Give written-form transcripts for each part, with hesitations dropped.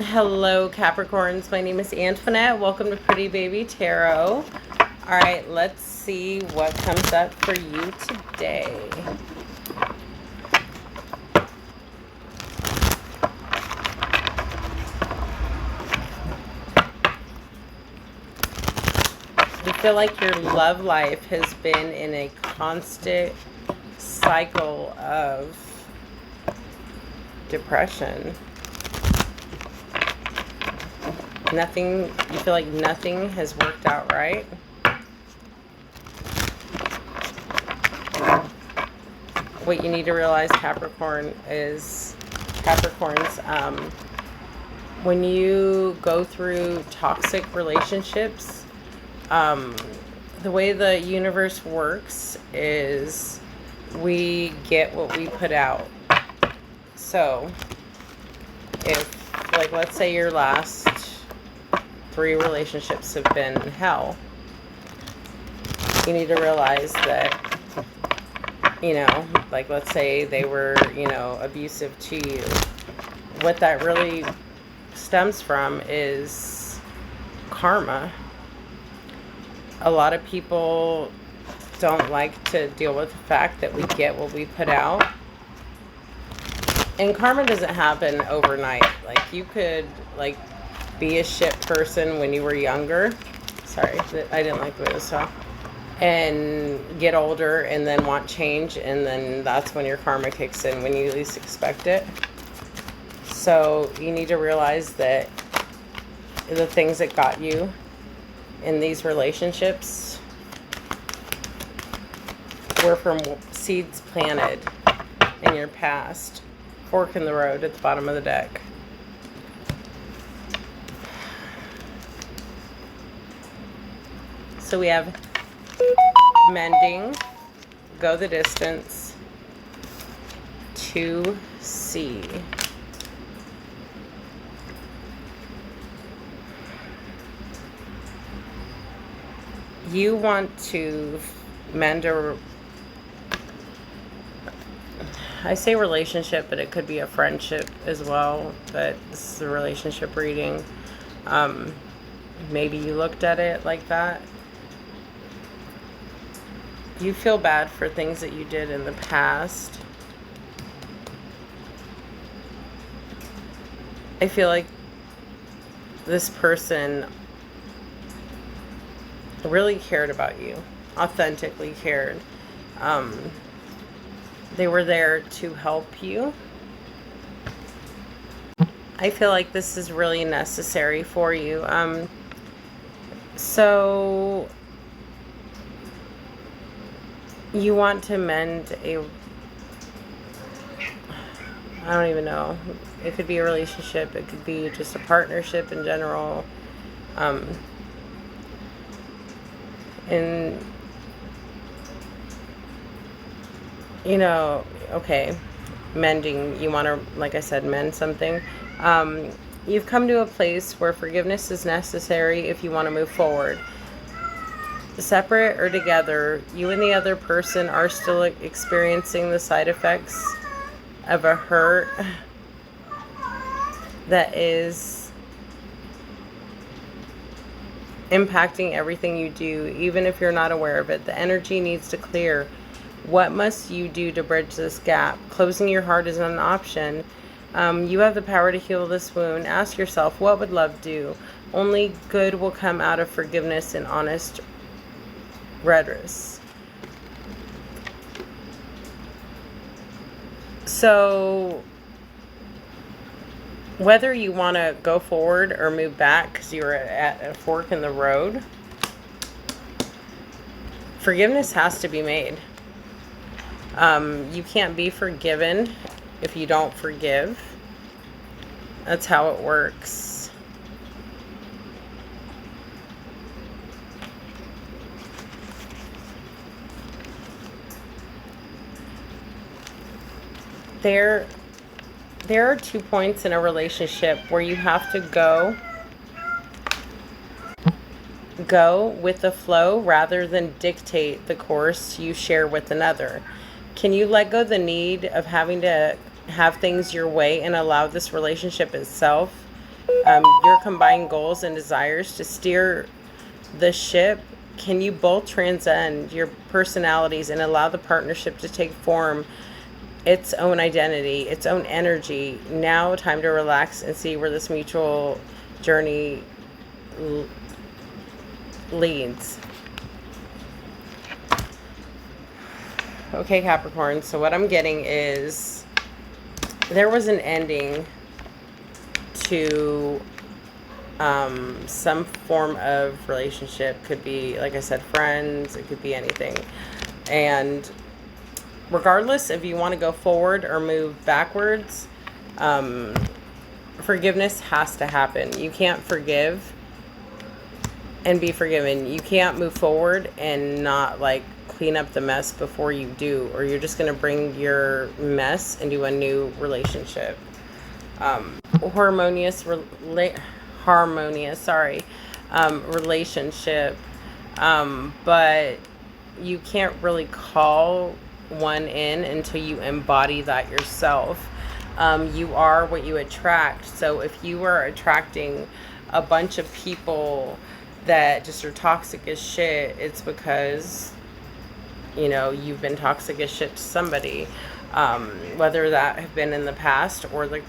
Hello, Capricorns. My name is Antoinette. Welcome to Pretty Baby Tarot. All right, let's see what comes up for you today. You feel like your love life has been in a constant cycle of depression. You feel like nothing has worked out right. What you need to realize, Capricorns, when you go through toxic relationships, the way the universe works is we get what we put out. So, if, like, let's say your last 3 relationships have been hell, you need to realize that, like, let's say they were, abusive to you. What that really stems from is karma. A lot of people don't like to deal with the fact that we get what we put out. And karma doesn't happen overnight. Like, you could, like, be a shit person when you were younger. Sorry, I didn't like the way it was saw. And get older and then want change, and then that's when your karma kicks in, when you least expect it. So you need to realize that the things that got you in these relationships were from seeds planted in your past. Fork in the road at the bottom of the deck. So we have mending, go the distance, to see. You want to mend I say relationship, but it could be a friendship as well, but this is a relationship reading. Maybe you looked at it like that. You feel bad for things that you did in the past. I feel like this person really cared about you, authentically cared. They were there to help you. I feel like this is really necessary for you. So you want to mend I don't even know. It could be a relationship. It could be just a partnership in general. And okay, mending, you want to, like I said, mend something. You've come to a place where forgiveness is necessary if you want to move forward. Separate or together, you and the other person are still experiencing the side effects of a hurt that is impacting everything you do, even if you're not aware of it. The energy needs to clear. What must you do to bridge this gap? Closing your heart is not an option. You have the power to heal this wound. Ask yourself, what would love do? Only good will come out of forgiveness and honest redress. So whether you want to go forward or move back because you're at a fork in the road, forgiveness has to be made. You can't be forgiven if you don't forgive. That's how it works. There are 2 points in a relationship where you have to go with the flow rather than dictate the course you share with another. Can you let go the need of having to have things your way and allow this relationship itself Your combined goals and desires to steer the ship. Can you both transcend your personalities and allow the partnership to take form its own identity, its own energy? Now, time to relax and see where this mutual journey leads. Okay, Capricorn, so what I'm getting is there was an ending to some form of relationship. Could be, like I said, friends, it could be anything. And regardless if you want to go forward or move backwards, forgiveness has to happen. You can't forgive and be forgiven. You can't move forward and not like clean up the mess before you do, or you're just going to bring your mess into a new relationship. Relationship, but you can't really call one in until you embody that yourself. You are what you attract. So if you are attracting a bunch of people that just are toxic as shit, it's because, you know, you've been toxic as shit to somebody, whether that have been in the past or the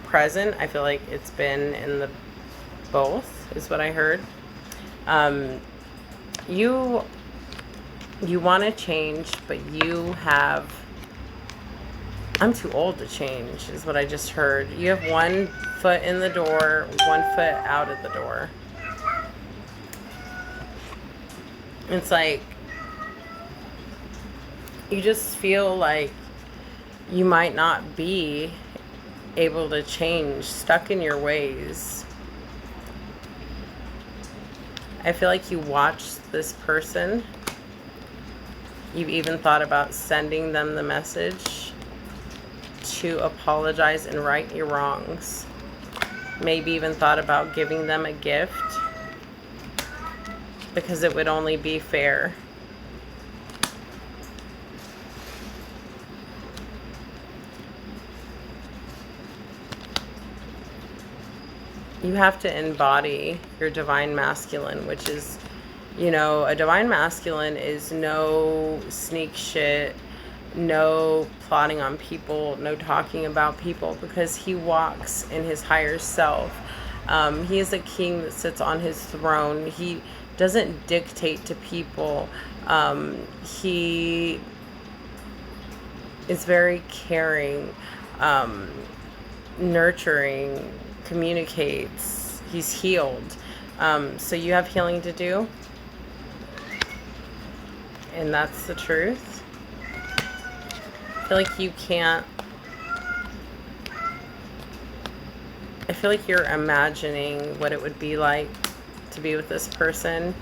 present. I feel like it's been in the both, is what I heard. You want to change, but you have, I'm too old to change, is what I just heard. You have 1 foot in the door, 1 foot out of the door. It's like you just feel like you might not be able to change, stuck in your ways. I feel like you watched this person. You've even thought about sending them the message to apologize and right your wrongs. Maybe even thought about giving them a gift because it would only be fair. You have to embody your divine masculine, which is, you know, a divine masculine is no sneak shit, no plotting on people, no talking about people, because he walks in his higher self. He is a king that sits on his throne. He doesn't dictate to people. He is very caring, nurturing, communicates. He's healed. So you have healing to do, and that's the truth. I feel like you can't, I feel like you're imagining what it would be like to be with this person.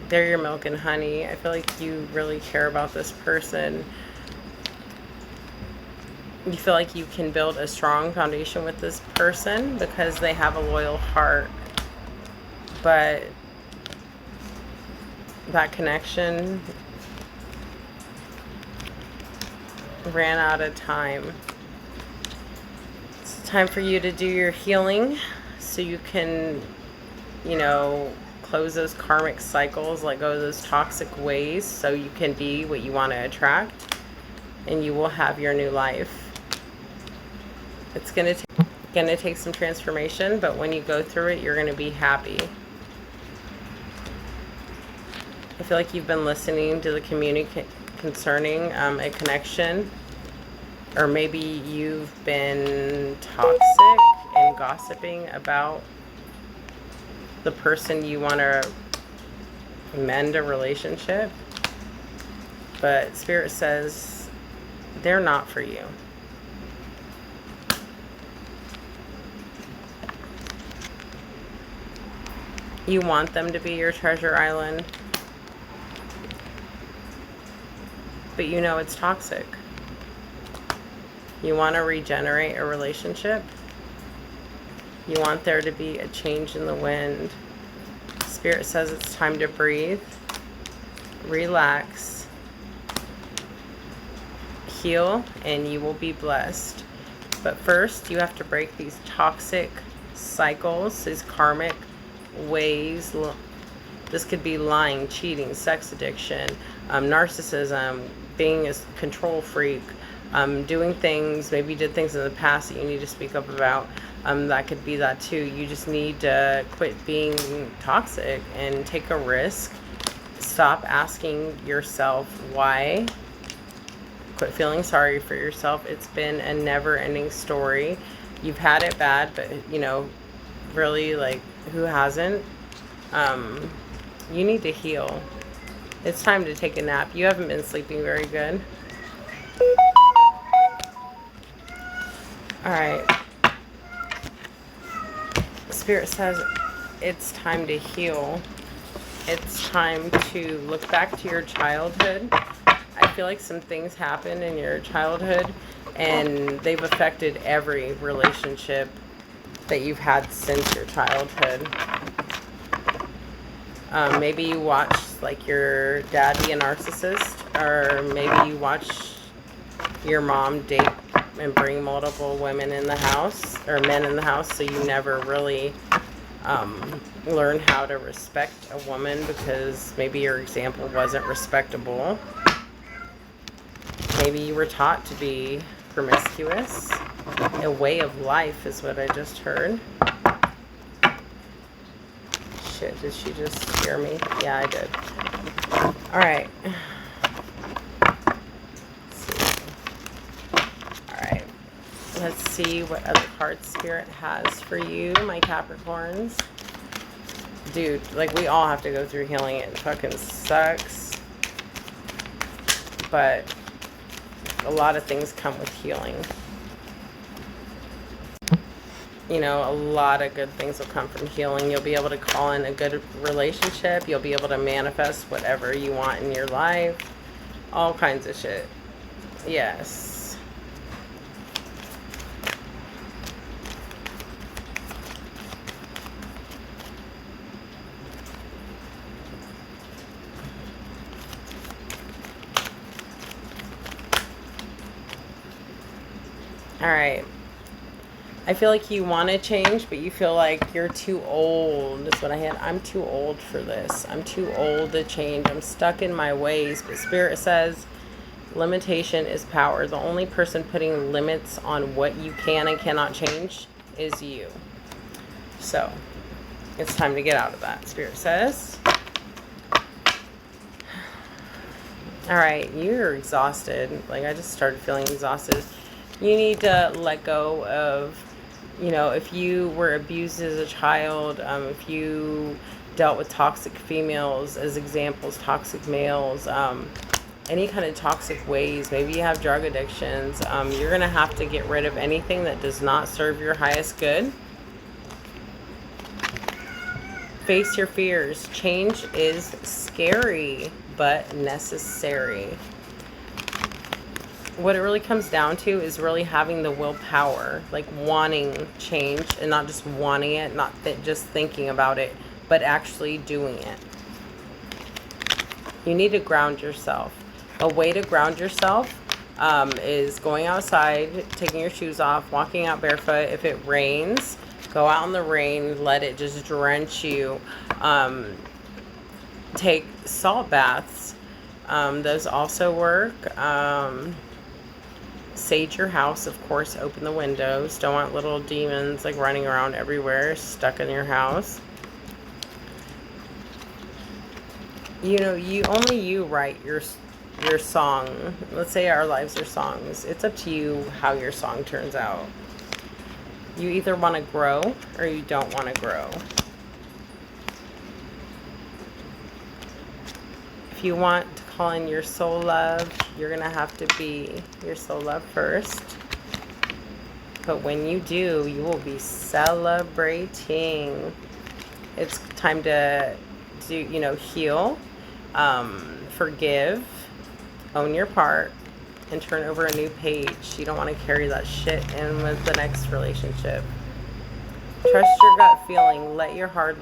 They're your milk and honey. I feel like you really care about this person. You feel like you can build a strong foundation with this person because they have a loyal heart. But that connection ran out of time. It's time for you to do your healing so you can, you know, close those karmic cycles, let go of those toxic ways, so you can be what you want to attract, and you will have your new life. It's gonna take some transformation, but when you go through it, you're gonna be happy. I feel like you've been listening to the community concerning a connection, or maybe you've been toxic and gossiping about the person you want to mend a relationship, but Spirit says they're not for you. You want them to be your treasure island, but you know it's toxic. You want to regenerate a relationship. You want there to be a change in the wind. Spirit says it's time to breathe, relax, heal, and you will be blessed. But first, you have to break these toxic cycles, these karmic ways. This could be lying, cheating, sex addiction, narcissism, being a control freak, doing things, maybe you did things in the past that you need to speak up about. That could be that too. You just need to quit being toxic and take a risk. Stop asking yourself why. Quit feeling sorry for yourself. It's been a never-ending story. You've had it bad, but you know, really, like, who hasn't? You need to heal. It's time to take a nap. You haven't been sleeping very good. All right. Spirit says it's time to heal. It's time to look back to your childhood. I feel like some things happened in your childhood and they've affected every relationship that you've had since your childhood. Maybe you watched like your dad be a narcissist, or maybe you watch your mom date and bring multiple women in the house, or men in the house, so you never really learn how to respect a woman because maybe your example wasn't respectable. Maybe you were taught to be promiscuous. A way of life is what I just heard. Shit, did she just scare me? Yeah, I did. Alright. Alright. Let's see what other cards Spirit has for you, my Capricorns. Dude, like, we all have to go through healing. It fucking sucks. But a lot of things come with healing. You know, a lot of good things will come from healing. You'll be able to call in a good relationship. You'll be able to manifest whatever you want in your life. All kinds of shit. Yes. All right. I feel like you want to change, but you feel like you're too old. That's what I had. I'm too old for this. I'm too old to change. I'm stuck in my ways. But Spirit says limitation is power. The only person putting limits on what you can and cannot change is you. So it's time to get out of that, Spirit says. All right, you're exhausted. Like, I just started feeling exhausted. You need to let go of, you know, if you were abused as a child, if you dealt with toxic females as examples, toxic males, any kind of toxic ways, maybe you have drug addictions, you're going to have to get rid of anything that does not serve your highest good. Face your fears. Change is scary, but necessary. What it really comes down to is really having the willpower, like wanting change and not just wanting it, not just thinking about it, but actually doing it. You need to ground yourself. A way to ground yourself is going outside, taking your shoes off, walking out barefoot. If it rains, go out in the rain, let it just drench you. Take salt baths. Those also work. Sage your house, of course. Open the windows. Don't want little demons like running around everywhere, stuck in your house. You know, you write your song. Let's say our lives are songs. It's up to you how your song turns out. You either want to grow or you don't want to grow. If you want to call in your soul love, you're going to have to be your soul love first. But when you do, you will be celebrating. It's time to do, you know, heal, forgive, own your part, and turn over a new page. You don't want to carry that shit in with the next relationship. Trust your gut feeling. Let your heart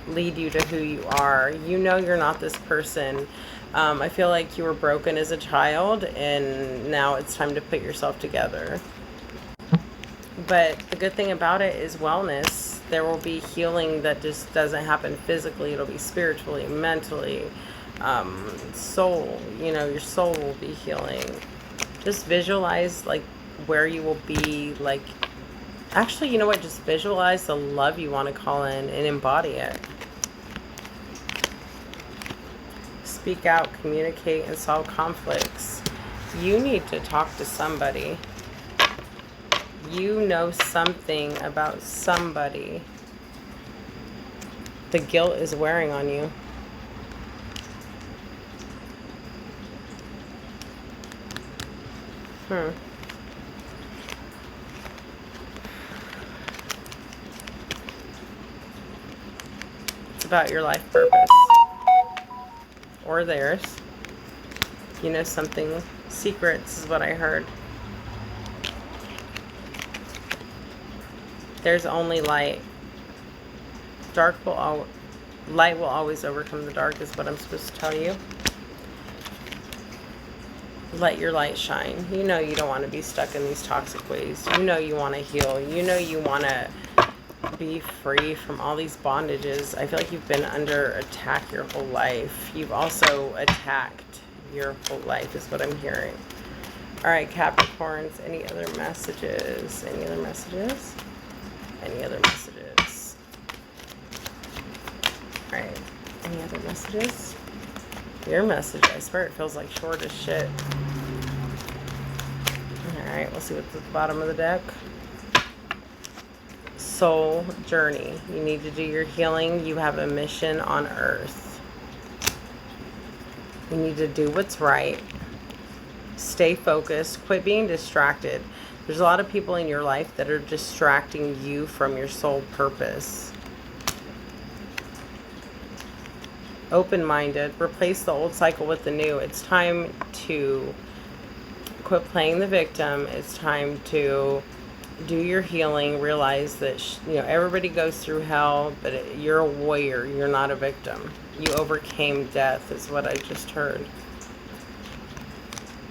lead you to who you are. You know you're not this person. I feel like you were broken as a child, and now it's time to put yourself together. But the good thing about it is wellness. There will be healing that just doesn't happen physically. It'll be spiritually, mentally, soul. You know, your soul will be healing. Just visualize like where you will be. Like, actually, you know what? Just visualize the love you want to call in and embody it. Speak out, communicate, and solve conflicts. You need to talk to somebody. You know something about somebody. The guilt is wearing on you. It's about your life purpose. Or theirs. You know something. Secrets is what I heard. There's only light. Light will always overcome the dark is what I'm supposed to tell you. Let your light shine. You know you don't want to be stuck in these toxic ways. You know you want to heal. You know you want to be free from all these bondages. I feel like you've been under attack your whole life. You've also attacked your whole life is what I'm hearing. All right, Capricorns, any other messages? Any other messages? Any other messages? All right, any other messages? Your message, I swear it feels like short as shit. All right, we'll see what's at the bottom of the deck. Soul journey. You need to do your healing. You have a mission on earth. You need to do what's right. Stay focused. Quit being distracted. There's a lot of people in your life that are distracting you from your soul purpose. Open-minded. Replace the old cycle with the new. It's time to quit playing the victim. It's time to do your healing. Realize that everybody goes through hell, but you're a warrior. You're not a victim. You overcame death is what I just heard.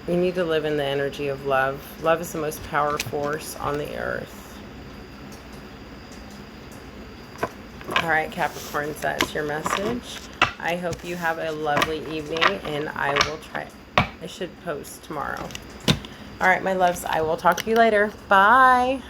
You need to live in the energy of love. Love is the most powerful force on the earth. All right, Capricorns, that's your message. I hope you have a lovely evening, and I should post tomorrow. All right, my loves, I will talk to you later. Bye.